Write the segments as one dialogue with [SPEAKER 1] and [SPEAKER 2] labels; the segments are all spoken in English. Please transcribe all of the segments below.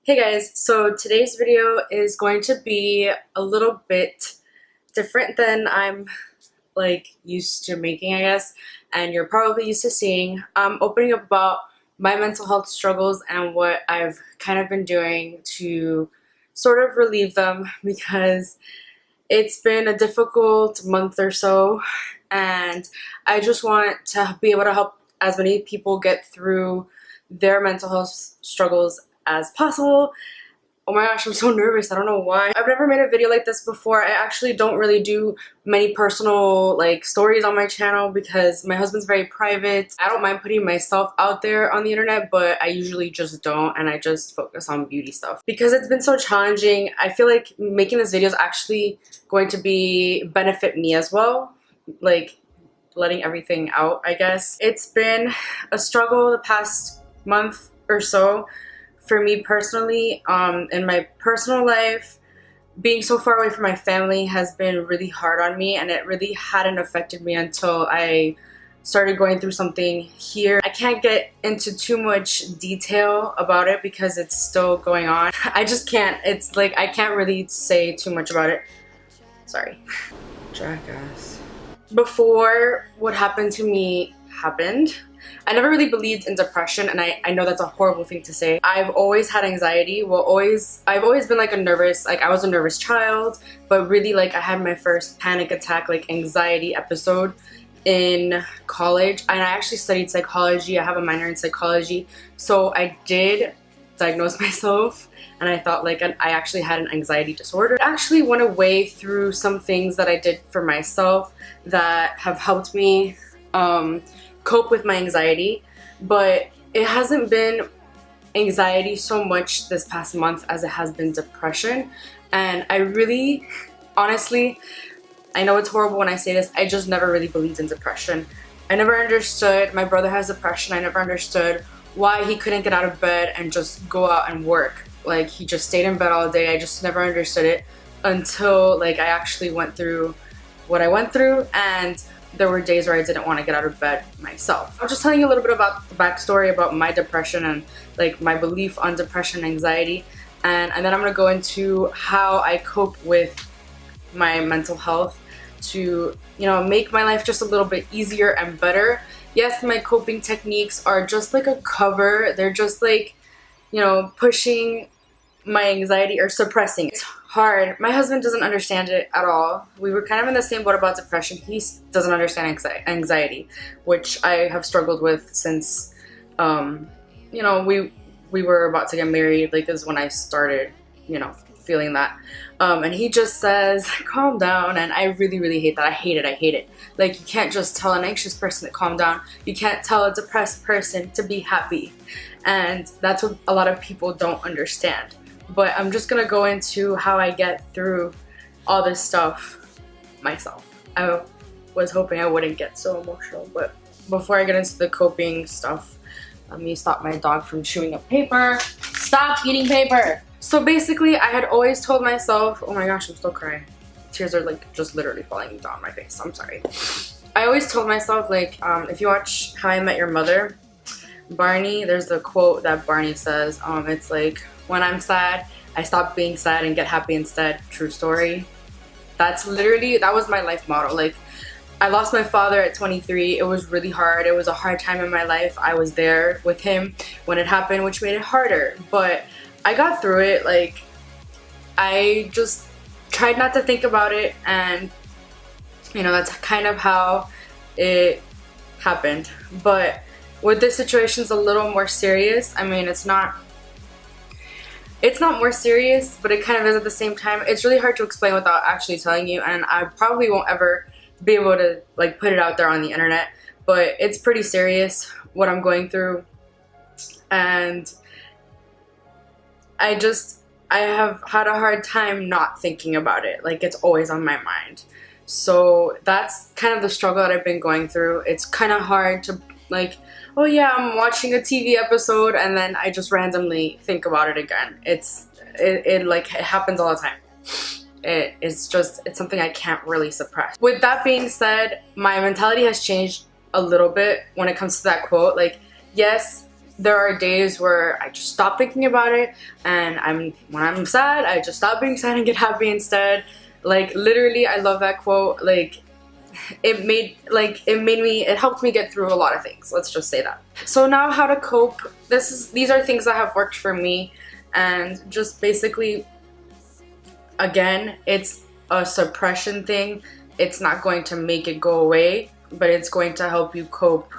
[SPEAKER 1] Hey guys, so today's video is going to be a little bit different than I'm used to making, I guess, and you're probably used to seeing. I'm opening up about my mental health struggles and what I've kind of been doing to sort of relieve them because it's been a difficult month or so, and I just want to be able to help as many people get through their mental health struggles as possible. Oh my gosh, I'm so nervous. I don't know why. I've never made a video like this before. I actually don't really do many personal stories on my channel because my husband's very private. I don't mind putting myself out there on the internet, but I usually just don't, and I just focus on beauty stuff. Because it's been so challenging, I feel like making this video is actually going to benefit me as well. Letting everything out, I guess. It's been a struggle the past month or so. For me personally, in my personal life, being so far away from my family has been really hard on me, and it really hadn't affected me until I started going through something here. I can't get into too much detail about it because it's still going on. I just can't. It's like I can't really say too much about it. Sorry. Jackass. Before what happened to me happened, I never really believed in depression, and I know that's a horrible thing to say. I've always had anxiety. I've always been I was a nervous child, but really I had my first panic attack, anxiety episode in college, and I actually studied psychology. I have a minor in psychology, so I did diagnose myself, and I thought I actually had an anxiety disorder. I actually went away through some things that I did for myself that have helped me cope with my anxiety, but it hasn't been anxiety so much this past month as it has been depression. And I really, honestly, I know it's horrible when I say this, I just never really believed in depression. I never understood. My brother has depression. I never understood why he couldn't get out of bed and just go out and work. He just stayed in bed all day. I just never understood it until I actually went through what I went through, and there were days where I didn't want to get out of bed myself. I'm just telling you a little bit about the backstory about my depression and my belief on depression and anxiety, and then I'm going to go into how I cope with my mental health to make my life just a little bit easier and better. Yes, my coping techniques are just a cover. They're just pushing my anxiety or suppressing it. It's hard. My husband doesn't understand it at all. We were kind of in the same boat about depression. He doesn't understand anxiety, which I have struggled with since we were about to get married. Is when I started feeling that, and he just says calm down, and I really hate that. I hate it. You can't just tell an anxious person to calm down. You can't tell a depressed person to be happy, and that's what a lot of people don't understand. But I'm just gonna go into how I get through all this stuff myself. I was hoping I wouldn't get so emotional, but before I get into the coping stuff, let me stop my dog from chewing up paper. Stop eating paper! So basically, I had always told myself, oh my gosh, I'm still crying. Tears are just literally falling down my face. I'm sorry. I always told myself, if you watch How I Met Your Mother, Barney, there's the quote that Barney says, it's when I'm sad, I stop being sad and get happy instead. True story. That was my life motto. I lost my father at 23. It was really hard. It was a hard time in my life. I was there with him when it happened, which made it harder. But I got through it. I just tried not to think about it, and that's kind of how it happened. But with this situation, it's a little more serious. I mean, it's not more serious, but it kind of is at the same time. It's really hard to explain without actually telling you, and I probably won't ever be able to put it out there on the internet, but it's pretty serious what I'm going through, and I have had a hard time not thinking about it. It's always on my mind. So that's kind of the struggle that I've been going through. It's kind of hard to oh yeah, I'm watching a TV episode and then I just randomly think about it again. It happens all the time. It's something I can't really suppress. With that being said, my mentality has changed a little bit when it comes to that quote. Yes, there are days where I just stop thinking about it, and when I'm sad, I just stop being sad and get happy instead. Like literally, I love that quote. Like it helped me get through a lot of things. Let's just say that. So now, how to cope. These are things that have worked for me, and just basically, again, it's a suppression thing. It's not going to make it go away, but it's going to help you cope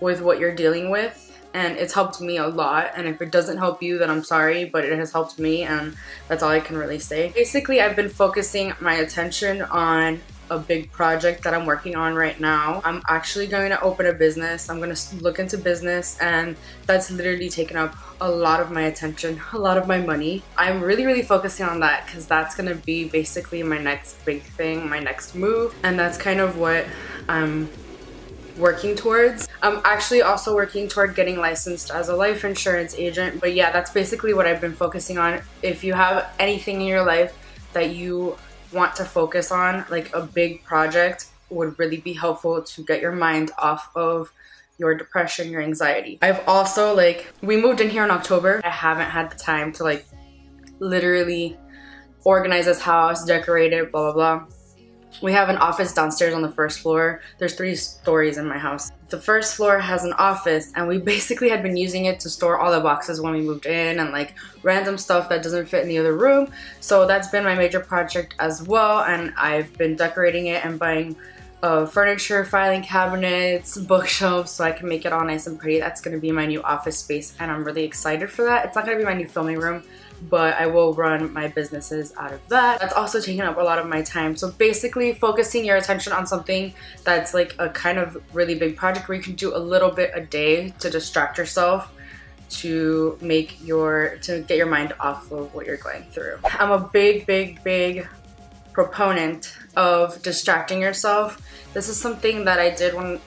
[SPEAKER 1] with what you're dealing with. And it's helped me a lot, and if it doesn't help you, then I'm sorry, but it has helped me, and that's all I can really say. Basically, I've been focusing my attention on a big project that I'm working on right now. I'm actually going to open a business. I'm going to look into business, and that's literally taken up a lot of my attention, a lot of my money. I'm really focusing on that because that's going to be basically my next big thing, my next move, and that's kind of what I'm working towards. I'm actually also working toward getting licensed as a life insurance agent, but yeah, that's basically what I've been focusing on. If you have anything in your life that you want to focus on, like a big project, would really be helpful to get your mind off of your depression, your anxiety. I've also, we moved in here in October. I haven't had the time to literally organize this house, decorate it, blah blah blah. We have an office downstairs on the first floor. There's 3 stories in my house. The first floor has an office, and we basically had been using it to store all the boxes when we moved in, and random stuff that doesn't fit in the other room. So that's been my major project as well, and I've been decorating it and buying furniture, filing cabinets, bookshelves, so I can make it all nice and pretty. That's going to be my new office space, and I'm really excited for that. It's not going to be my new filming room, but I will run my businesses out of that. That's also taking up a lot of my time. So basically, focusing your attention on something that's a kind of really big project where you can do a little bit a day to distract yourself, to get your mind off of what you're going through. I'm a big proponent of distracting yourself. This is something that I did when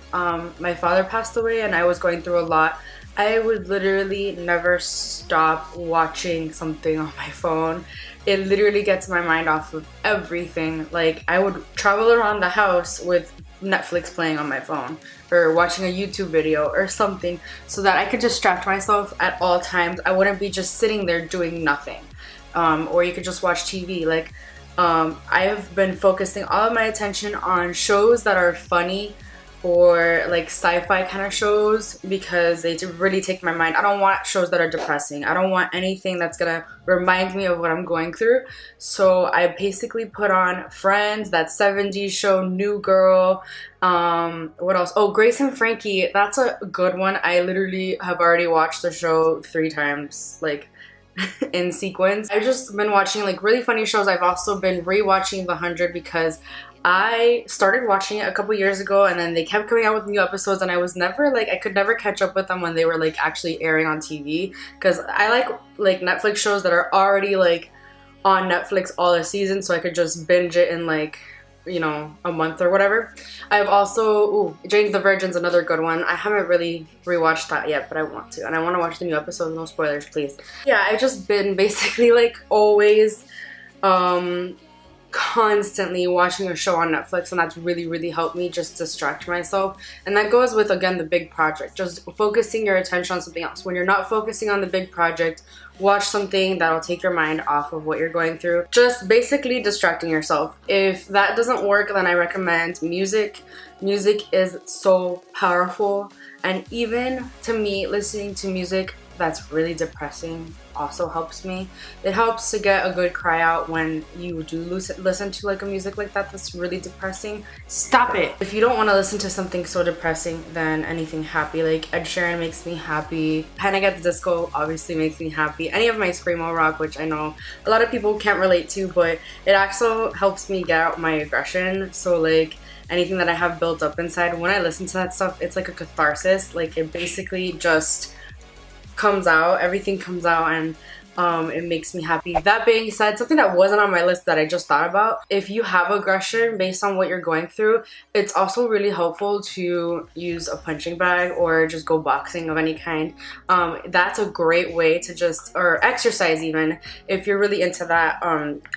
[SPEAKER 1] my father passed away and I was going through a lot. I would literally never stop watching something on my phone. It literally gets my mind off of everything. I would travel around the house with Netflix playing on my phone, or watching a YouTube video or something, so that I could distract myself at all times. I wouldn't be just sitting there doing nothing. Or you could just watch TV. I have been focusing all of my attention on shows that are funny, or sci-fi kind of shows, because they really take my mind. I don't want shows that are depressing. I don't want anything that's gonna remind me of what I'm going through. So I basically put on Friends, that 70s show, New Girl, what else? Oh, Grace and Frankie, that's a good one. I literally have already watched the show 3 times, in sequence. I've just been watching really funny shows. I've also been rewatching The 100 because I started watching it a couple years ago, and then they kept coming out with new episodes, and I was never I could never catch up with them when they were actually airing on TV, because I like Netflix shows that are already on Netflix all the season, so I could just binge it in a month or whatever. I've also Jane the Virgin's another good one. I haven't really rewatched that yet, but I want to, and I want to watch the new episode. No spoilers, please. Yeah, I've just been basically always constantly watching a show on Netflix, and that's really helped me just distract myself. And that goes with, again, the big project, just focusing your attention on something else. When you're not focusing on the big project, watch something that'll take your mind off of what you're going through. Just basically distracting yourself. If that doesn't work, then I recommend music. Music is so powerful, and even to me, listening to music that's really depressing also helps me. It helps to get a good cry out when you do listen to a music like that that's really depressing. Stop it! If you don't want to listen to something so depressing, then anything happy, Ed Sheeran makes me happy. Panic at the Disco obviously makes me happy. Any of my screamo rock, which I know a lot of people can't relate to, but it also helps me get out my aggression. So anything that I have built up inside, when I listen to that stuff, it's like a catharsis. It basically just comes out, everything comes out, and it makes me happy. That being said, something that wasn't on my list that I just thought about, if you have aggression based on what you're going through, it's also really helpful to use a punching bag or just go boxing of any kind. That's a great way to or exercise even, if you're really into that.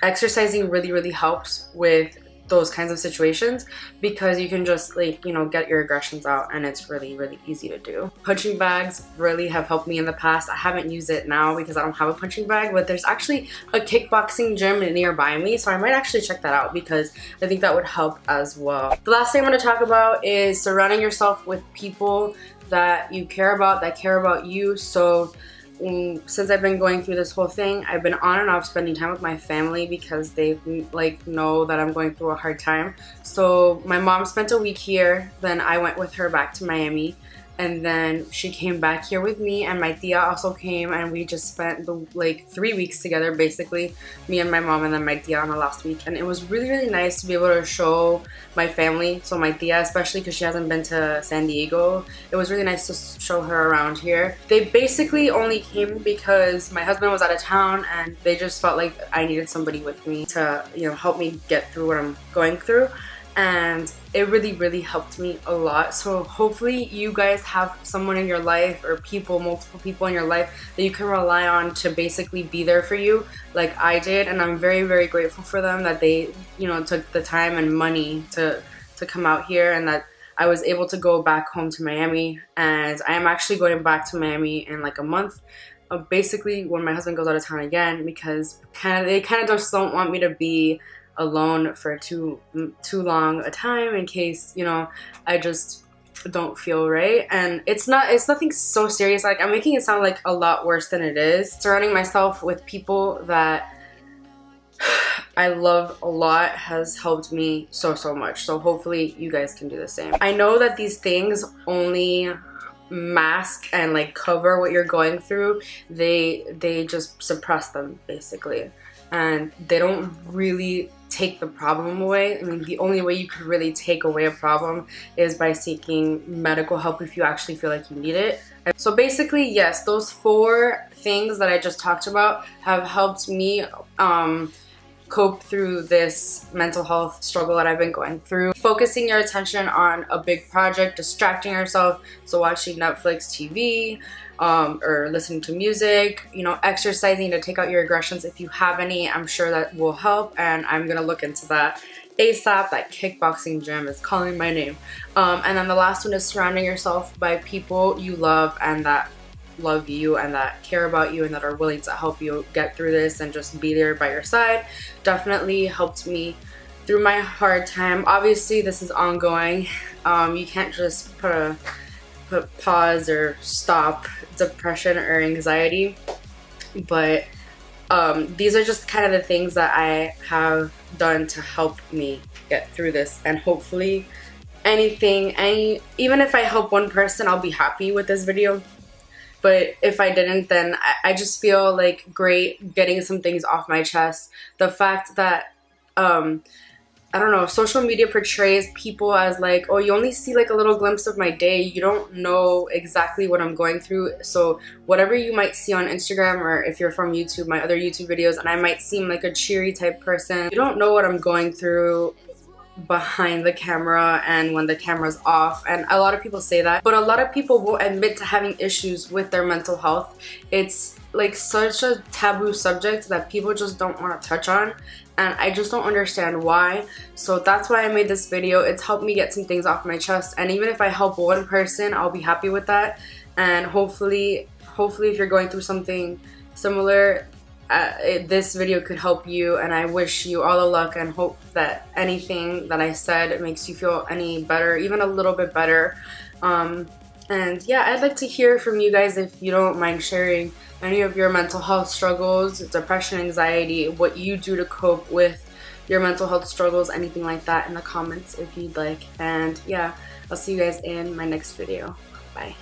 [SPEAKER 1] Exercising really helps with those kinds of situations, because you can just like, you know, get your aggressions out, and it's really easy to do. Punching bags really have helped me in the past. I haven't used it now because I don't have a punching bag, but there's actually a kickboxing gym nearby me, so I might actually check that out because I think that would help as well. The last thing I'm going to talk about is surrounding yourself with people that you care about, that care about you. So since I've been going through this whole thing, I've been on and off spending time with my family because they like know that I'm going through a hard time. So my mom spent a week here, then I went with her back to Miami, and then she came back here with me, and my tia also came, and we just spent like 3 weeks together, basically, me and my mom and then my tia on the last week. And it was really nice to be able to show my family, so my tia especially, because she hasn't been to San Diego. It was really nice to show her around here. They basically only came because my husband was out of town, and they just felt like I needed somebody with me to, you know, help me get through what I'm going through. And it really helped me a lot. So hopefully you guys have someone in your life, or people, multiple people in your life, that you can rely on to basically be there for you like I did. And I'm very grateful for them that they, you know, took the time and money to come out here, and that I was able to go back home to Miami. And I am actually going back to Miami in like a month, basically when my husband goes out of town again, because they kind of just don't want me to be alone for too long a time, in case, you know, I just don't feel right. And it's nothing so serious. Like, I'm making it sound like a lot worse than it is. Surrounding myself with people that I love a lot has helped me so much. So hopefully you guys can do the same. I know that these things only mask and like cover what you're going through. They just suppress them, basically, and they don't really take the problem away. I mean, the only way you could really take away a problem is by seeking medical help if you actually feel like you need it. So basically, yes, those 4 things that I just talked about have helped me cope through this mental health struggle that I've been going through. Focusing your attention on a big project, distracting yourself, so watching Netflix, TV, or listening to music, you know, exercising to take out your aggressions if you have any. I'm sure that will help, and I'm gonna look into that ASAP. That kickboxing gym is calling my name. And then the last one is surrounding yourself by people you love, and that love you, and that care about you, and that are willing to help you get through this and just be there by your side. Definitely helped me through my hard time. Obviously this is ongoing. You can't just put pause or stop depression or anxiety, but these are just kind of the things that I have done to help me get through this. And hopefully even if I help one person, I'll be happy with this video. But if I didn't, then I just feel like great getting some things off my chest. The fact that I don't know, social media portrays people as like, oh, you only see like a little glimpse of my day. You don't know exactly what I'm going through. So whatever you might see on Instagram, or if you're from YouTube, my other YouTube videos, and I might seem like a cheery type person, you don't know what I'm going through behind the camera and when the camera's off. And a lot of people say that, but a lot of people will admit to having issues with their mental health. It's like such a taboo subject that people just don't want to touch on, and I just don't understand why. So that's why I made this video. It's helped me get some things off my chest, and even if I help one person, I'll be happy with that. And hopefully if you're going through something similar, this video could help you. And I wish you all the luck, and hope that anything that I said makes you feel any better, even a little bit better. And yeah, I'd like to hear from you guys if you don't mind sharing any of your mental health struggles, depression, anxiety, what you do to cope with your mental health struggles, anything like that, in the comments if you'd like. And yeah, I'll see you guys in my next video. Bye.